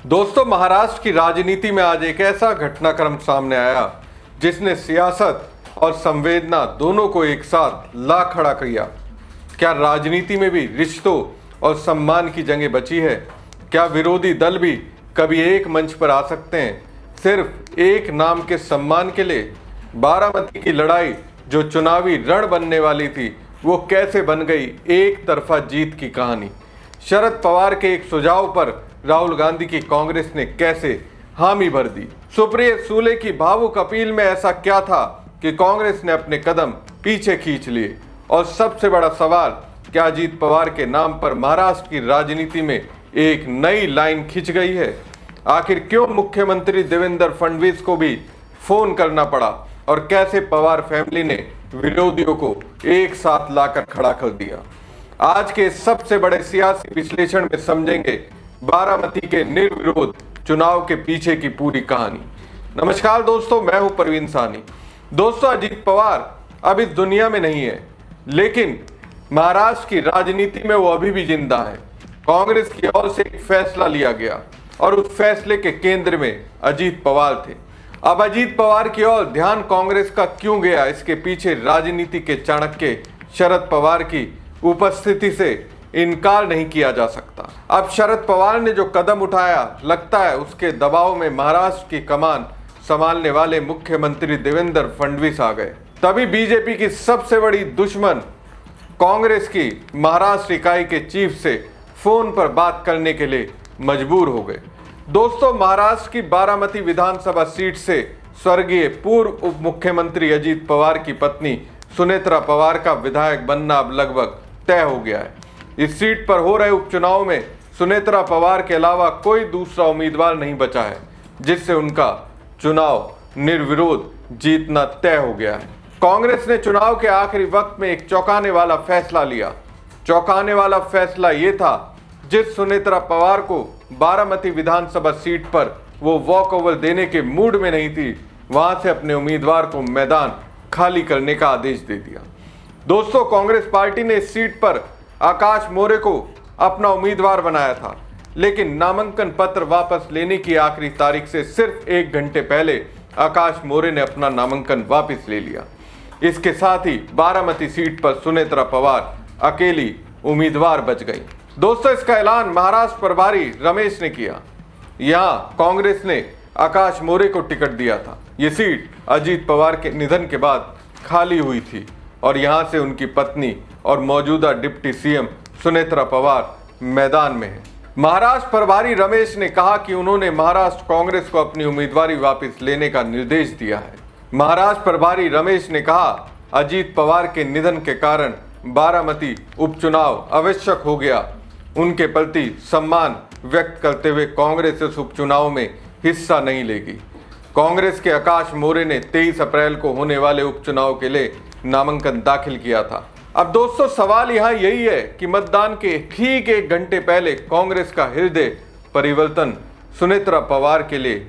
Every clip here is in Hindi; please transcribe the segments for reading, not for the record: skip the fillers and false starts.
दोस्तों, महाराष्ट्र की राजनीति में आज एक ऐसा घटनाक्रम सामने आया जिसने सियासत और संवेदना दोनों को एक साथ ला खड़ा किया। क्या राजनीति में भी रिश्तों और सम्मान की जंगें बची है? क्या विरोधी दल भी कभी एक मंच पर आ सकते हैं सिर्फ एक नाम के सम्मान के लिए? बारामती की लड़ाई जो चुनावी रण बनने वाली थी, वो कैसे बन गई एक तरफा जीत की कहानी? शरद पवार के एक सुझाव पर राहुल गांधी की कांग्रेस ने कैसे हामी भर दी? सुप्रिया सुले की भावुक अपील में ऐसा क्या था कि कांग्रेस ने अपने कदम पीछे खींच लिए? और सबसे बड़ा सवाल, क्या अजीत पवार के नाम पर महाराष्ट्र की राजनीति में एक नई लाइन खिंच गई है? आखिर क्यों मुख्यमंत्री देवेंद्र फडणवीस को भी फोन करना पड़ा और कैसे पवार फैमिली ने विरोधियों को एक साथ लाकर खड़ा कर दिया? आज के सबसे बड़े सियासी विश्लेषण में समझेंगे बारामती के निर्विरोध चुनाव के पीछे की पूरी कहानी। नमस्कार दोस्तों, मैं हूं परवीन सानी। दोस्तों, अजीत पवार अब इस दुनिया में नहीं है, लेकिन महाराष्ट्र की राजनीति में वो अभी भी जिंदा है। कांग्रेस की ओर से एक फैसला लिया गया और उस फैसले के केंद्र में अजीत पवार थे। अब अजीत पवार की ओर ध्यान कांग्रेस का क्यों गया, इसके पीछे राजनीति के चाणक्य शरद पवार की उपस्थिति से इनकार नहीं किया जा सकता। अब शरद पवार ने जो कदम उठाया, लगता है उसके दबाव में महाराष्ट्र की कमान संभालने वाले मुख्यमंत्री देवेंद्र फडणवीस आ गए। तभी बीजेपी की सबसे बड़ी दुश्मन कांग्रेस की महाराष्ट्र इकाई के चीफ से फोन पर बात करने के लिए मजबूर हो गए। दोस्तों, महाराष्ट्र की बारामती विधानसभा सीट से स्वर्गीय पूर्व उप मुख्यमंत्री अजीत पवार की पत्नी सुनेत्रा पवार का विधायक बनना अब लगभग तय हो गया है। इस सीट पर हो रहे उपचुनाव में सुनेत्रा पवार के अलावा कोई दूसरा उम्मीदवार नहीं बचा है, जिससे उनका चुनाव निर्विरोध जीतना तय हो गया है। कांग्रेस ने चुनाव के आखिरी वक्त में एक चौंकाने वाला फैसला लिया। चौंकाने वाला फैसला ये था, जिस सुनेत्रा पवार को बारामती विधानसभा सीट पर वो वॉक ओवर देने के मूड में नहीं थी, वहां से अपने उम्मीदवार को मैदान खाली करने का आदेश दे दिया। दोस्तों, कांग्रेस पार्टी ने इस सीट पर आकाश मोरे को अपना उम्मीदवार बनाया था, लेकिन नामांकन पत्र वापस लेने की आखिरी तारीख से सिर्फ 1 घंटे पहले आकाश मोरे ने अपना नामांकन वापस ले लिया। इसके साथ ही बारामती सीट पर सुनेत्रा पवार अकेली उम्मीदवार बच गई। दोस्तों, इसका ऐलान महाराष्ट्र प्रभारी रमेश ने किया। यहां कांग्रेस ने आकाश मोरे को टिकट दिया था। ये सीट अजीत पवार के निधन के बाद खाली हुई थी और यहां से उनकी पत्नी और मौजूदा डिप्टी सीएम सुनेत्रा पवार मैदान में है। महाराष्ट्र प्रभारी रमेश ने कहा कि उन्होंने महाराष्ट्र कांग्रेस को अपनी उम्मीदवारी वापस लेने का निर्देश दिया है। महाराष्ट्र प्रभारी रमेश ने कहा, अजीत पवार के निधन के कारण बारामती उपचुनाव आवश्यक हो गया। उनके प्रति सम्मान व्यक्त करते हुए कांग्रेस इस उपचुनाव में हिस्सा नहीं लेगी। कांग्रेस के आकाश मोरे ने 23 अप्रैल को होने वाले उपचुनाव के लिए नामांकन दाखिल किया था। अब दोस्तों, सवाल यहाँ यही है कि मतदान के ठीक 1 घंटे पहले कांग्रेस का हृदय परिवर्तन सुनेत्रा पवार के लिए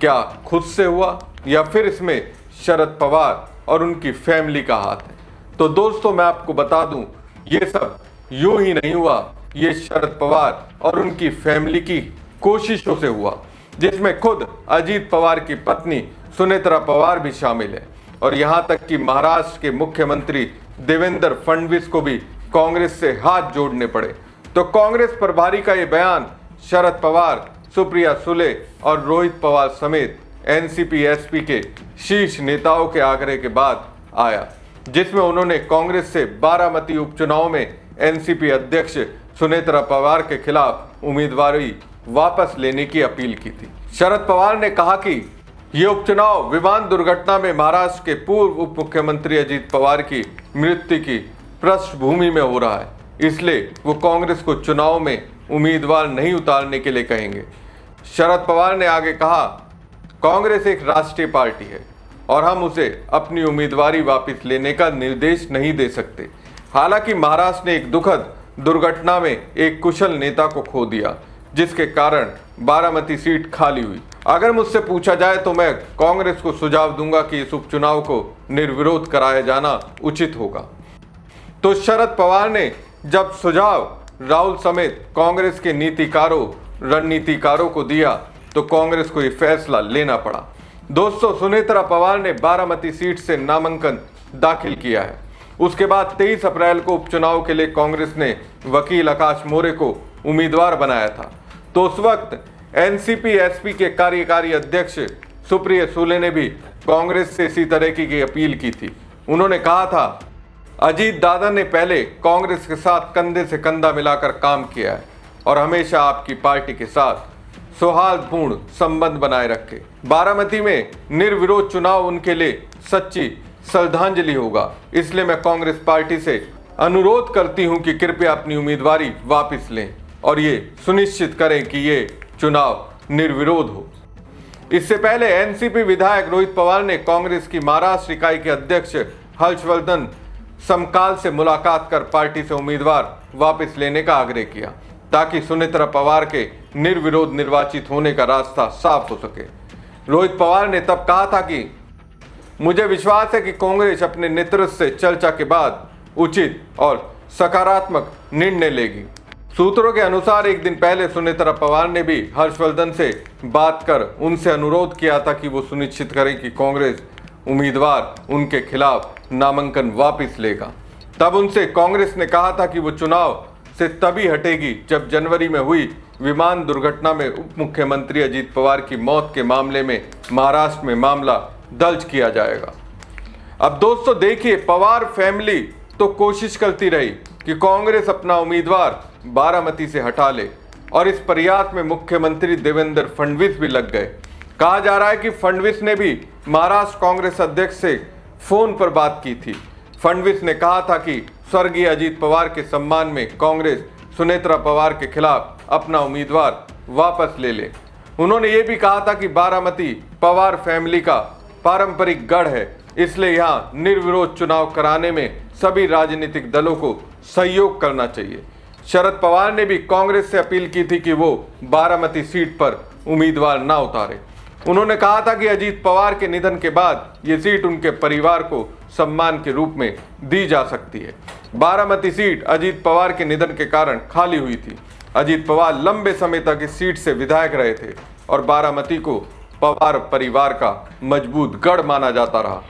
क्या खुद से हुआ या फिर इसमें शरद पवार और उनकी फैमिली का हाथ है? तो दोस्तों, मैं आपको बता दूं, ये सब यूं ही नहीं हुआ। ये शरद पवार और उनकी फैमिली की कोशिशों से हुआ, जिसमें खुद अजीत पवार की पत्नी सुनेत्रा पवार भी शामिल है। और यहां तक कि महाराष्ट्र के मुख्यमंत्री देवेंद्र फडणवीस को भी कांग्रेस से हाथ जोड़ने पड़े। तो कांग्रेस प्रभारी का यह बयान शरद पवार, सुप्रिया सुले और रोहित पवार समेत एनसीपी एसपी के शीर्ष नेताओं के आग्रह के बाद आया, जिसमें उन्होंने कांग्रेस से बारामती उपचुनाव में एनसीपी अध्यक्ष सुनेत्रा पवार के खिलाफ उम्मीदवारी वापस लेने की अपील की थी। शरद पवार ने कहा कि यह उपचुनाव विमान दुर्घटना में महाराष्ट्र के पूर्व उप मुख्यमंत्री अजीत पवार की मृत्यु की पृष्ठभूमि में हो रहा है, इसलिए वो कांग्रेस को चुनाव में उम्मीदवार नहीं उतारने के लिए कहेंगे। शरद पवार ने आगे कहा, कांग्रेस एक राष्ट्रीय पार्टी है और हम उसे अपनी उम्मीदवारी वापस लेने का निर्देश नहीं दे सकते। हालांकि महाराष्ट्र ने एक दुखद दुर्घटना में एक कुशल नेता को खो दिया, जिसके कारण बारामती सीट खाली हुई। अगर मुझसे पूछा जाए तो मैं कांग्रेस को सुझाव दूंगा कि इस उपचुनाव को निर्विरोध कराया जाना उचित होगा। तो शरद पवार ने जब सुझाव राहुल समेत कांग्रेस के नीतिकारों रणनीतिकारों को दिया तो कांग्रेस को ये फैसला लेना पड़ा। दोस्तों, सुनेत्रा पवार ने बारामती सीट से नामांकन दाखिल किया है। उसके बाद 23 अप्रैल को उपचुनाव के लिए कांग्रेस ने वकील आकाश मोरे को उम्मीदवार बनाया था। तो उस वक्त एनसीपी एसपी के कार्यकारी अध्यक्ष सुप्रिया सूले ने भी कांग्रेस से इसी तरह की अपील की थी। उन्होंने कहा था, अजीत दादा ने पहले कांग्रेस के साथ कंधे से कंधा मिलाकर काम किया है और हमेशा आपकी पार्टी के साथ सौहार्दपूर्ण संबंध बनाए रखे। बारामती में निर्विरोध चुनाव उनके लिए सच्ची श्रद्धांजलि होगा। इसलिए मैं कांग्रेस पार्टी से अनुरोध करती हूं कि कृपया अपनी उम्मीदवारी वापस लें और ये सुनिश्चित करें कि ये चुनाव निर्विरोध हो। इससे पहले एनसीपी विधायक रोहित पवार ने कांग्रेस की महाराष्ट्र इकाई के अध्यक्ष हर्षवर्धन समकाल से मुलाकात कर पार्टी से उम्मीदवार वापस लेने का आग्रह किया ताकि सुनेत्रा पवार के निर्विरोध निर्वाचित होने का रास्ता साफ हो सके। रोहित पवार ने तब कहा था कि मुझे विश्वास है कि कांग्रेस अपने नेतृत्व से चर्चा के बाद उचित और सकारात्मक निर्णय लेगी। सूत्रों के अनुसार एक दिन पहले सुनेत्रा पवार ने भी हर्षवर्धन से बात कर उनसे अनुरोध किया था कि वो सुनिश्चित करें कि कांग्रेस उम्मीदवार उनके खिलाफ नामांकन वापस लेगा। तब उनसे कांग्रेस ने कहा था कि वो चुनाव से तभी हटेगी जब जनवरी में हुई विमान दुर्घटना में उप मुख्यमंत्री अजीत पवार की मौत के मामले में महाराष्ट्र में मामला दर्ज किया जाएगा। अब दोस्तों देखिए, पवार फैमिली तो कोशिश करती रही कि कांग्रेस अपना उम्मीदवार बारामती से हटा ले और इस प्रयास में मुख्यमंत्री देवेंद्र फडणवीस भी लग गए। कहा जा रहा है कि फडणवीस ने भी महाराष्ट्र कांग्रेस अध्यक्ष से फोन पर बात की थी। फडणवीस ने कहा था कि स्वर्गीय अजीत पवार के सम्मान में कांग्रेस सुनेत्रा पवार के खिलाफ अपना उम्मीदवार वापस ले ले। उन्होंने ये भी कहा था कि बारामती पवार फैमिली का पारंपरिक गढ़ है, इसलिए यहाँ निर्विरोध चुनाव कराने में सभी राजनीतिक दलों को सहयोग करना चाहिए। शरद पवार ने भी कांग्रेस से अपील की थी कि वो बारामती सीट पर उम्मीदवार ना उतारे। उन्होंने कहा था कि अजीत पवार के निधन के बाद ये सीट उनके परिवार को सम्मान के रूप में दी जा सकती है। बारामती सीट अजीत पवार के निधन के कारण खाली हुई थी। अजीत पवार लंबे समय तक इस सीट से विधायक रहे थे और बारामती को पवार परिवार का मजबूत गढ़ माना जाता रहा।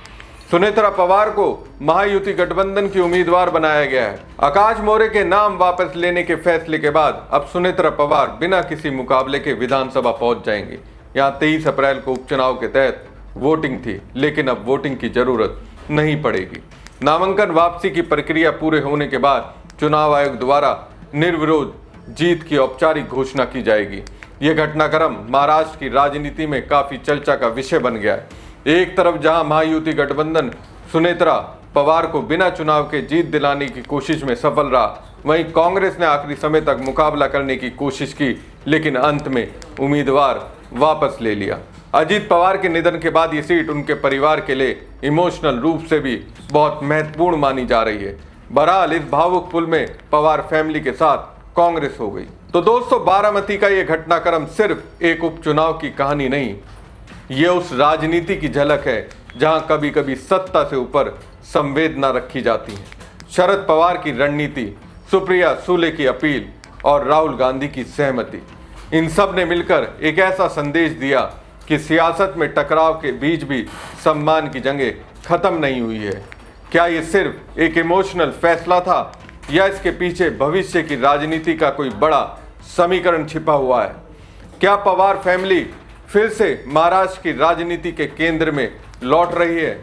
सुनेत्रा पवार को महायुति गठबंधन की उम्मीदवार बनाया गया है। आकाश मोरे के नाम वापस लेने के फैसले के बाद अब सुनेत्रा पवार बिना किसी मुकाबले के विधानसभा पहुंच जाएंगे। यहाँ 23 अप्रैल को उपचुनाव के तहत वोटिंग थी, लेकिन अब वोटिंग की जरूरत नहीं पड़ेगी। नामांकन वापसी की प्रक्रिया पूरे होने के बाद चुनाव आयोग द्वारा निर्विरोध जीत की औपचारिक घोषणा की जाएगी। यह घटनाक्रम महाराष्ट्र की राजनीति में काफी चर्चा का विषय बन गया है। एक तरफ जहां महायुति गठबंधन सुनेत्रा पवार को बिना चुनाव के जीत दिलाने की कोशिश में सफल रहा, वहीं कांग्रेस ने आखिरी समय तक मुकाबला करने की कोशिश की, लेकिन अंत में उम्मीदवार वापस ले लिया। अजीत पवार के निधन के बाद ये सीट उनके परिवार के लिए इमोशनल रूप से भी बहुत महत्वपूर्ण मानी जा रही है। बहरहाल इस भावुक पुल में पवार फैमिली के साथ कांग्रेस हो गई। तो दोस्तों, बारामती का ये घटनाक्रम सिर्फ एक उपचुनाव की कहानी नहीं, ये उस राजनीति की झलक है जहां कभी कभी सत्ता से ऊपर संवेदना रखी जाती है। शरद पवार की रणनीति, सुप्रिया सूले की अपील और राहुल गांधी की सहमति, इन सब ने मिलकर एक ऐसा संदेश दिया कि सियासत में टकराव के बीच भी सम्मान की जंगें खत्म नहीं हुई है। क्या ये सिर्फ एक इमोशनल फैसला था या इसके पीछे भविष्य की राजनीति का कोई बड़ा समीकरण छिपा हुआ है? क्या पवार फैमिली फिर से महाराष्ट्र की राजनीति के केंद्र में लौट रही है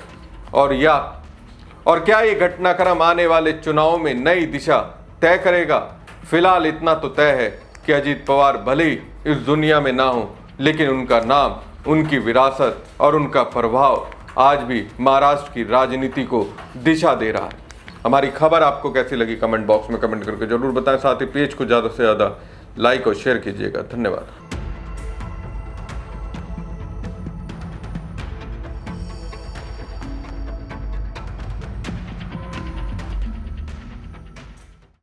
और क्या ये घटनाक्रम आने वाले चुनावों में नई दिशा तय करेगा? फिलहाल इतना तो तय है कि अजीत पवार भले ही इस दुनिया में ना हो, लेकिन उनका नाम, उनकी विरासत और उनका प्रभाव आज भी महाराष्ट्र की राजनीति को दिशा दे रहा है। हमारी खबर आपको कैसी लगी कमेंट बॉक्स में कमेंट करके जरूर बताएं। साथ ही पेज को ज़्यादा से ज़्यादा लाइक और शेयर कीजिएगा। धन्यवाद।